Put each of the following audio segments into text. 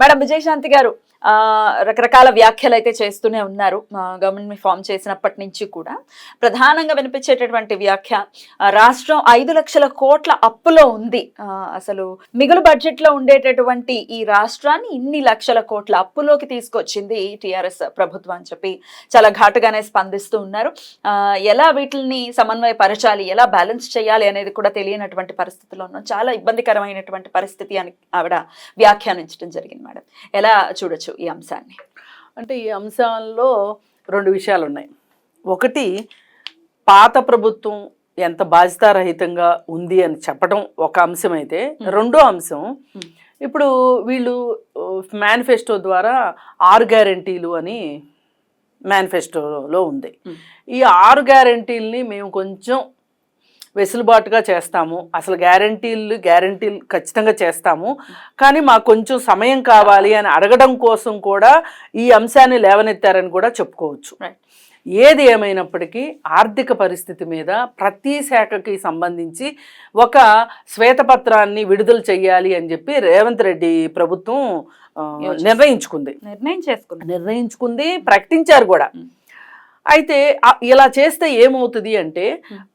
Madam Vijayashanti గారు, రకరకాల వ్యాఖ్యలు అయితే చేస్తూనే ఉన్నారు. గవర్నమెంట్ ఫామ్ చేసినప్పటి నుంచి కూడా ప్రధానంగా వినిపించేటటువంటి వ్యాఖ్య, రాష్ట్రం 5 లక్షల కోట్ల అప్పులో ఉంది. అసలు మిగులు బడ్జెట్ లో ఉండేటటువంటి ఈ రాష్ట్రాన్ని ఇన్ని లక్షల కోట్ల అప్పులోకి తీసుకొచ్చింది టిఆర్ఎస్ ప్రభుత్వం అని చెప్పి చాలా ఘాటుగానే స్పందిస్తూ ఉన్నారు. ఎలా వీటిని సమన్వయపరచాలి, ఎలా బ్యాలెన్స్ చేయాలి అనేది కూడా తెలియనటువంటి పరిస్థితిలో ఉన్నాం. చాలా ఇబ్బందికరమైనటువంటి పరిస్థితి అని ఆవిడ వ్యాఖ్యానించడం జరిగింది. మేడం, ఎలా చూడొచ్చు ఈ అంశాన్ని? అంటే ఈ అంశాల్లో 2 విషయాలు ఉన్నాయి. ఒకటి, పాత ప్రభుత్వం ఎంత బాధ్యతారహితంగా ఉంది అని చెప్పడం ఒక అంశం అయితే, రెండో అంశం ఇప్పుడు వీళ్ళు మేనిఫెస్టో ద్వారా 6 గ్యారెంటీలు అని మేనిఫెస్టోలో ఉంది. ఈ 6 గ్యారెంటీలని మేము కొంచెం వెసులుబాటుగా చేస్తాము, అసలు గ్యారెంటీలు ఖచ్చితంగా చేస్తాము, కానీ మాకు కొంచెం సమయం కావాలి అని అడగడం కోసం కూడా ఈ అంశాన్ని లేవనెత్తారని కూడా చెప్పుకోవచ్చు. ఏది ఏమైనప్పటికీ ఆర్థిక పరిస్థితి మీద ప్రతి శాఖకి సంబంధించి ఒక శ్వేతపత్రాన్ని విడుదల చేయాలి అని చెప్పి రేవంత్ రెడ్డి ప్రభుత్వం నిర్ణయించుకుంది, ప్రకటించారు కూడా. అయితే ఇలా చేస్తే ఏమవుతుంది అంటే,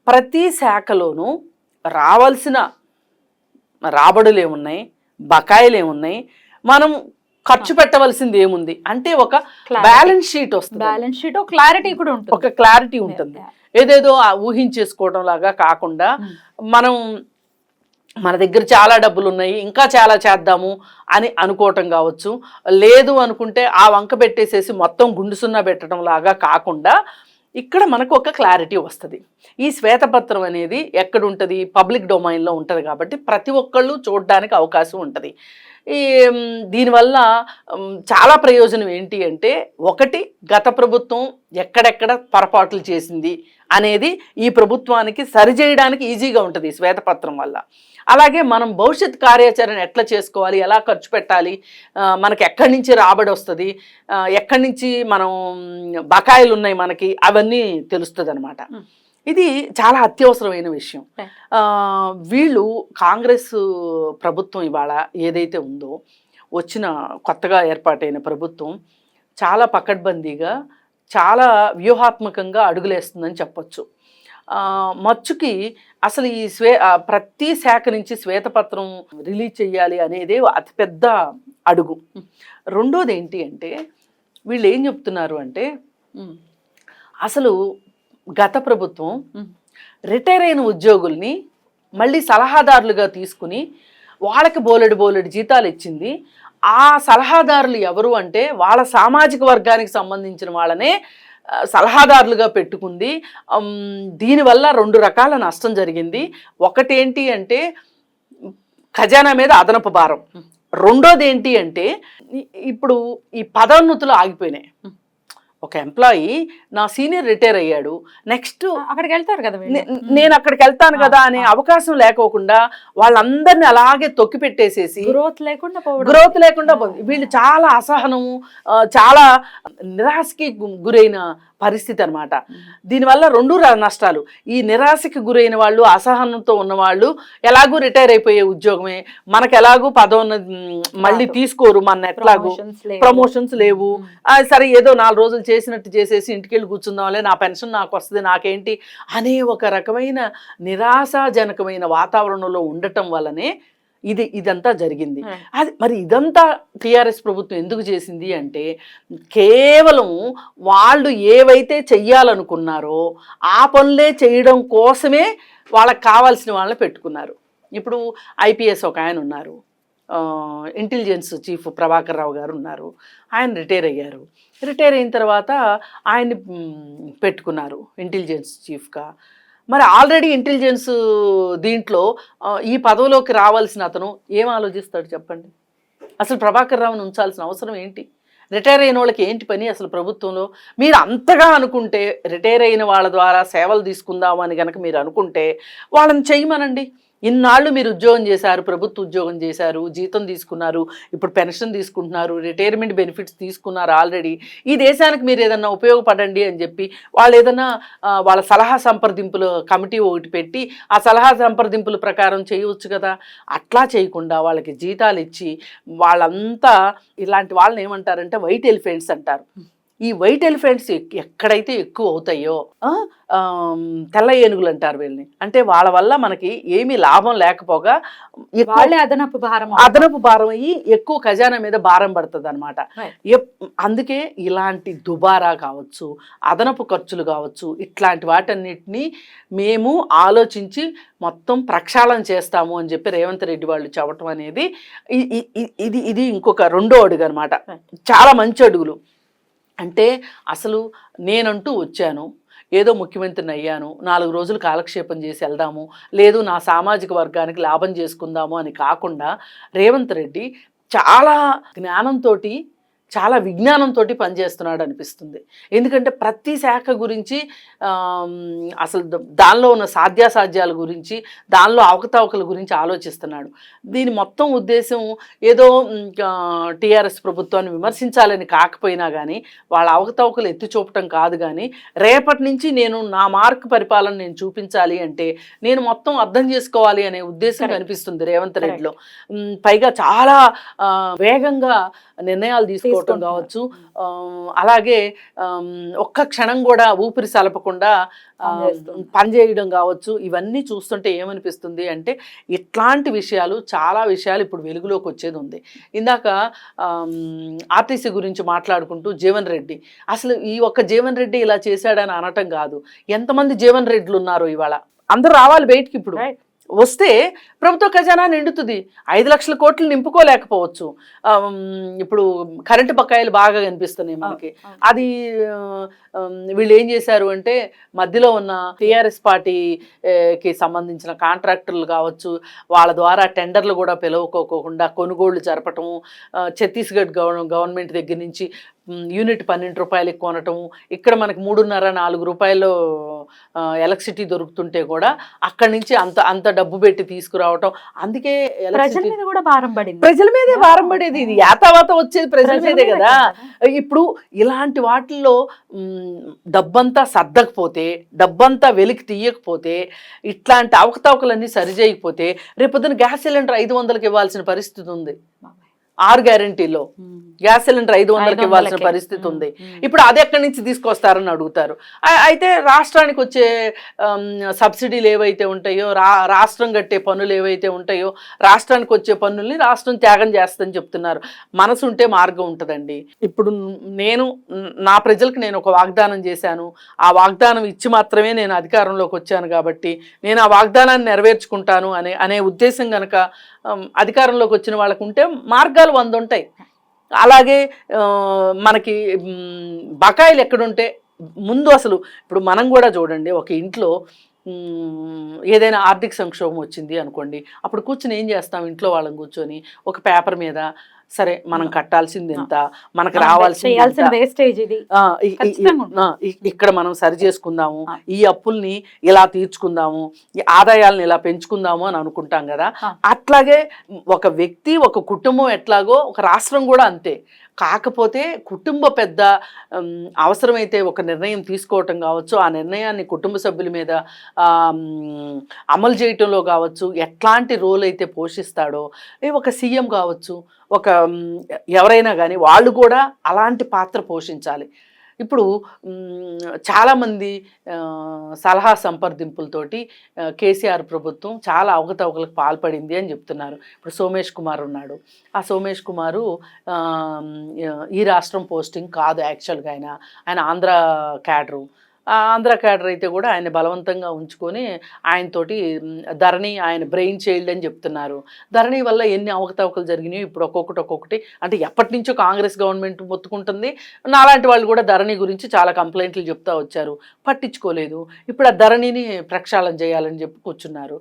ప్రతి శాఖలోనూ రావాల్సిన రాబడులు ఏమున్నాయి, బకాయిలు ఏమున్నాయి, మనం ఖర్చు పెట్టవలసింది ఏముంది అంటే ఒక బ్యాలెన్స్ షీట్ వస్తుంది, ఒక క్లారిటీ ఉంటుంది. ఏదేదో ఊహించేసుకోవడం లాగా కాకుండా మనం మన దగ్గర చాలా డబ్బులు ఉన్నాయి, ఇంకా చాలా చేద్దాము అని అనుకోవటం కావచ్చు, లేదు అనుకుంటే ఆ వంక పెట్టేసేసి మొత్తం గుండు సున్నా పెట్టడం లాగా కాకుండా ఇక్కడ మనకు ఒక క్లారిటీ వస్తుంది. ఈ శ్వేతపత్రం అనేది ఎక్కడ ఉంటుంది, పబ్లిక్ డొమైన్లో ఉంటుంది కాబట్టి ప్రతి ఒక్కళ్ళు చూడడానికి అవకాశం ఉంటుంది. దీనివల్ల చాలా ప్రయోజనం ఏంటి అంటే, ఒకటి, గత ప్రభుత్వం ఎక్కడెక్కడ పొరపాట్లు చేసింది అనేది ఈ ప్రభుత్వానికి సరిచేయడానికి ఈజీగా ఉంటుంది ఈ శ్వేతపత్రం వల్ల. అలాగే మనం భవిష్యత్ కార్యాచరణ ఎట్లా చేసుకోవాలి, ఎలా ఖర్చు పెట్టాలి, మనకి ఎక్కడి నుంచి రాబడి వస్తుంది, ఎక్కడి నుంచి మనం బకాయిలు ఉన్నాయి మనకి, అవన్నీ తెలుస్తుంది అనమాట. ఇది చాలా అత్యవసరమైన విషయం. వీళ్ళు కాంగ్రెస్ ప్రభుత్వం ఇవాళ ఏదైతే ఉందో, వచ్చిన కొత్తగా ఏర్పాటైన ప్రభుత్వం చాలా పకడ్బందీగా, చాలా వ్యూహాత్మకంగా అడుగులేస్తుందని చెప్పొచ్చు. మచ్చుకి అసలు ఈ ప్రతి శాఖ నుంచి శ్వేతపత్రం రిలీజ్ చేయాలి అనేది అతిపెద్ద అడుగు. రెండోది ఏంటి అంటే, వీళ్ళు ఏం చెప్తున్నారు అంటే, అసలు గత ప్రభుత్వం రిటైర్ అయిన ఉద్యోగుల్ని మళ్ళీ సలహాదారులుగా తీసుకుని వాళ్ళకి బోలెడు జీతాలు ఇచ్చింది. ఆ సలహాదారులు ఎవరు అంటే, వాళ్ళ సామాజిక వర్గానికి సంబంధించిన వాళ్ళనే సలహాదారులుగా పెట్టుకుంది. దీనివల్ల 2 రకాల నష్టం జరిగింది. ఒకటేంటి అంటే ఖజానా మీద అదనపు భారం, రెండోది ఏంటి అంటే ఇప్పుడు ఈ పదోన్నతులు ఆగిపోయినాయి. ఒక ఎంప్లాయీ నా సీనియర్ రిటైర్ అయ్యాడు, నెక్స్ట్ అక్కడికి వెళ్తారు కదా, నేను అక్కడికి వెళ్తాను కదా అనే అవకాశం లేకోకుండా వాళ్ళందరినీ అలాగే తొక్కి పెట్టేసేసి గ్రోత్ లేకుండా వీళ్ళు చాలా అసహనము, చాలా నిరాశకి గురైన పరిస్థితి అనమాట. దీనివల్ల 2 నష్టాలు. ఈ నిరాశకి గురైన వాళ్ళు, అసహనంతో ఉన్నవాళ్ళు ఎలాగూ రిటైర్ అయిపోయే ఉద్యోగమే, మనకు ఎలాగూ మళ్ళీ తీసుకోరు, మన ఎట్లాగూ ప్రమోషన్స్ లేవు, సరే ఏదో 4 రోజులు చేసినట్టు చేసేసి ఇంటికి వెళ్ళి కూర్చుందాంలే, నా పెన్షన్ నాకు వస్తుంది, నాకేంటి అనే ఒక రకమైన నిరాశాజనకమైన వాతావరణంలో ఉండటం వల్లనే ఇదంతా జరిగింది. అది మరి ఇదంతా టీఆర్ఎస్ ప్రభుత్వం ఎందుకు చేసింది అంటే, కేవలం వాళ్ళు ఏవైతే చెయ్యాలనుకున్నారో ఆ పనులే చేయడం కోసమే వాళ్ళకి కావాల్సిన వాళ్ళని పెట్టుకున్నారు. ఇప్పుడు ఐపీఎస్ ఒక ఆయన ఉన్నారు, ఇంటెలిజెన్స్ చీఫ్ ప్రభాకర్ రావు గారు ఉన్నారు, ఆయన రిటైర్ అయ్యారు. రిటైర్ అయిన తర్వాత ఆయన్ని పెట్టుకున్నారు ఇంటెలిజెన్స్ చీఫ్గా. మరి ఆల్రెడీ ఇంటెలిజెన్స్ దీంట్లో ఈ పదవిలోకి రావాల్సిన అతను ఏం ఆలోచిస్తాడు చెప్పండి? అసలు ప్రభాకర్ రావుని ఉంచాల్సిన అవసరం ఏంటి? రిటైర్ అయిన వాళ్ళకి ఏంటి పని అసలు ప్రభుత్వంలో? మీరు అంతగా అనుకుంటే, రిటైర్ అయిన వాళ్ళ ద్వారా సేవలు తీసుకుందామని కనుక మీరు అనుకుంటే వాళ్ళని చేయమనండి. ఇన్నాళ్ళు మీరు ఉద్యోగం చేశారు, ప్రభుత్వ ఉద్యోగం చేశారు, జీతం తీసుకున్నారు, ఇప్పుడు పెన్షన్ తీసుకుంటున్నారు, రిటైర్మెంట్ బెనిఫిట్స్ తీసుకున్నారు ఆల్రెడీ. ఈ దేశానికి మీరు ఏదన్నా ఉపయోగపడండి అని చెప్పి వాళ్ళు ఏదన్నా వాళ్ళ సలహా సంప్రదింపుల కమిటీ ఒకటి పెట్టి ఆ సలహా సంప్రదింపుల ప్రకారం చేయవచ్చు కదా. అట్లా చేయకుండా వాళ్ళకి జీతాలు ఇచ్చి వాళ్ళంతా ఇలాంటి వాళ్ళని ఏమంటారంటే వైట్ ఎలిఫెంట్స్ అంటారు. ఈ వైట్ ఎలిఫెంట్స్ ఎక్కడైతే ఎక్కువ అవుతాయో తెల్ల ఏనుగులు అంటారు వీళ్ళని. అంటే వాళ్ళ వల్ల మనకి ఏమీ లాభం లేకపోగా వాళ్ళే అదనపు భారం అయ్యి ఎక్కువ ఖజానా మీద భారం పడుతుంది అనమాట. అందుకే ఇలాంటి దుబారా కావచ్చు, అదనపు ఖర్చులు కావచ్చు, ఇట్లాంటి వాటన్నిటినీ మేము ఆలోచించి మొత్తం ప్రక్షాళన చేస్తాము అని చెప్పి రేవంత్ రెడ్డి వాళ్ళు చెప్పటం అనేది ఇది ఇంకొక రెండో అడుగు అనమాట. చాలా మంచి అడుగులు. అంటే అసలు నేనంటూ వచ్చాను, ఏదో ముఖ్యమంత్రిని అయ్యాను, 4 రోజులు కాలక్షేపం చేసి వెళ్దాము, లేదు నా సామాజిక వర్గానికి లాభం చేసుకుందాము అని కాకుండా రేవంత్ రెడ్డి చాలా జ్ఞానంతో, చాలా విజ్ఞానంతో పనిచేస్తున్నాడు అనిపిస్తుంది. ఎందుకంటే ప్రతి శాఖ గురించి అసలు దానిలో ఉన్న సాధ్యాసాధ్యాల గురించి, దానిలో అవకతవకల గురించి ఆలోచిస్తున్నాడు. దీని మొత్తం ఉద్దేశం ఏదో టీఆర్ఎస్ ప్రభుత్వాన్ని విమర్శించాలని కాకపోయినా కానీ, వాళ్ళ అవకతవకలు ఎత్తి చూపటం కాదు, కానీ రేపటి నుంచి నేను నా మార్క్ పరిపాలన నేను చూపించాలి అంటే నేను మొత్తం అర్థం చేసుకోవాలి అనే ఉద్దేశం కనిపిస్తుంది రేవంత్ రెడ్డిలో. పైగా చాలా వేగంగా నిర్ణయాలు తీసుకోవటం కావచ్చు, అలాగే ఒక్క క్షణం కూడా ఊపిరి సలపకుండా పనిచేయడం కావచ్చు. ఇవన్నీ చూస్తుంటే ఏమనిపిస్తుంది అంటే ఇట్లాంటి విషయాలు, చాలా విషయాలు ఇప్పుడు వెలుగులోకి వచ్చేది ఉంది. ఇందాక ఆర్టీసీ గురించి మాట్లాడుకుంటూ జీవన్ రెడ్డి, అసలు ఈ ఒక్క జీవన్ రెడ్డి ఇలా చేశాడని అనటం కాదు, ఎంతమంది జీవన్ రెడ్డిలు ఉన్నారు ఇవాళ, అందరూ రావాలి బయటికి. ఇప్పుడు వస్తే ప్రభుత్వ ఖజానా నిండుతుంది. 5 లక్షల కోట్లు నింపుకోలేకపోవచ్చు. ఇప్పుడు కరెంటు బకాయిలు బాగా కనిపిస్తున్నాయి మనకి. అది వీళ్ళు ఏం చేశారు అంటే మధ్యలో ఉన్న టీఆర్ఎస్ పార్టీకి సంబంధించిన కాంట్రాక్టర్లు కావచ్చు, వాళ్ళ ద్వారా టెండర్లు కూడా పిలువకోకుండా కొనుగోళ్లు జరపటము, ఛత్తీస్గఢ్ గవర్నమెంట్ దగ్గర నుంచి యూనిట్ 12 రూపాయలకి కొనటము, ఇక్కడ మనకి 3.5-4 రూపాయలు ఎలక్ట్రిసిటీ దొరుకుతుంటే కూడా అక్కడి నుంచి అంత డబ్బు పెట్టి తీసుకురావటం. అందుకే ప్రజల మీద కూడా భారం పడింది. ప్రజల మీదే భారం పడేది. ఇది యాతావాత వచ్చేది ప్రజల మీదే కదా. ఇప్పుడు ఇలాంటి వాటిల్లో డబ్బంతా సర్దకపోతే, డబ్బంతా వెలికి తీయకపోతే, ఇట్లాంటి అవకతవకలన్నీ సరిచేయకపోతే రేపొద్దున గ్యాస్ సిలిండర్ 500కి ఇవ్వాల్సిన పరిస్థితి ఉంది. 6 గ్యారంటీలో గ్యాస్ సిలిండర్ 500కి ఇవ్వాల్సిన పరిస్థితి ఉంది. ఇప్పుడు అది ఎక్కడి నుంచి తీసుకొస్తారని అడుగుతారు. అయితే రాష్ట్రానికి వచ్చే సబ్సిడీలు ఏవైతే ఉంటాయో, రాష్ట్రం కట్టే పన్నులు ఏవైతే ఉంటాయో, రాష్ట్రానికి వచ్చే పన్నుల్ని రాష్ట్రం త్యాగం చేస్తుందని చెప్తున్నారు. మనసు ఉంటే మార్గం ఉంటుందండి. ఇప్పుడు నా ప్రజలకు నేను ఒక వాగ్దానం చేశాను, ఆ వాగ్దానం ఇచ్చి మాత్రమే నేను అధికారంలోకి వచ్చాను కాబట్టి నేను ఆ వాగ్దానాన్ని నెరవేర్చుకుంటాను అనే ఉద్దేశం కనుక అధికారంలోకి వచ్చిన వాళ్ళకు ఉంటే మార్గాలు 100 ఉంటాయి. అలాగే మనకి బకాయిలు ఎక్కడుంటే ముందు అసలు ఇప్పుడు మనం కూడా చూడండి, ఒక ఇంట్లో ఏదైనా ఆర్థిక సంక్షోభం వచ్చింది అనుకోండి, అప్పుడు కూర్చొని ఏం చేస్తాం, ఇంట్లో వాళ్ళని కూర్చొని ఒక పేపర్ మీద సరే మనం కట్టాల్సింది ఎంత, మనకు రావాల్సింది వేస్టేజ్ ఇది, ఇక్కడ మనం సరి చేసుకుందాము, ఈ అప్పుల్ని ఇలా తీర్చుకుందాము, ఈ ఆదాయాలను ఇలా పెంచుకుందాము అని అనుకుంటాం కదా. అట్లాగే ఒక వ్యక్తి, ఒక కుటుంబం ఎట్లాగో ఒక రాష్ట్రం కూడా అంతే. కాకపోతే కుటుంబ పెద్ద అవసరమైతే ఒక నిర్ణయం తీసుకోవటం కావచ్చు, ఆ నిర్ణయాన్ని కుటుంబ సభ్యుల మీద అమలు చేయటంలో కావచ్చు, ఎట్లాంటి రోల్ అయితే పోషిస్తాడో, ఒక సీఎం కావచ్చు, ఒక ఎవరైనా కానీ వాళ్ళు కూడా అలాంటి పాత్ర పోషించాలి. ఇప్పుడు చాలామంది సలహా సంప్రదింపులతోటి కేసీఆర్ ప్రభుత్వం చాలా అవకతవకలకు పాల్పడింది అని చెప్తున్నారు. ఇప్పుడు సోమేష్ కుమార్ ఉన్నాడు, ఆ సోమేష్ కుమారు ఈ రాష్ట్రం పోస్టింగ్ కాదు, యాక్చువల్గా ఆయన ఆంధ్ర క్యాడరు. ఆంధ్ర క్యాడర్ అయితే కూడా ఆయన బలవంతంగా ఉంచుకొని ఆయనతోటి ధరణి ఆయన బ్రెయిన్ చైల్డ్ అని చెప్తున్నారు. ధరణి వల్ల ఎన్ని అవకతవకలు జరిగినాయో ఇప్పుడు ఒక్కొక్కటి అంటే ఎప్పటి నుంచో కాంగ్రెస్ గవర్నమెంట్ మొత్తుకుంటుంది. నాలాంటి వాళ్ళు కూడా ధరణి గురించి చాలా కంప్లైంట్లు చెప్తా వచ్చారు, పట్టించుకోలేదు. ఇప్పుడు ఆ ధరణిని ప్రక్షాళన చేయాలని చెప్పి కూర్చున్నారు.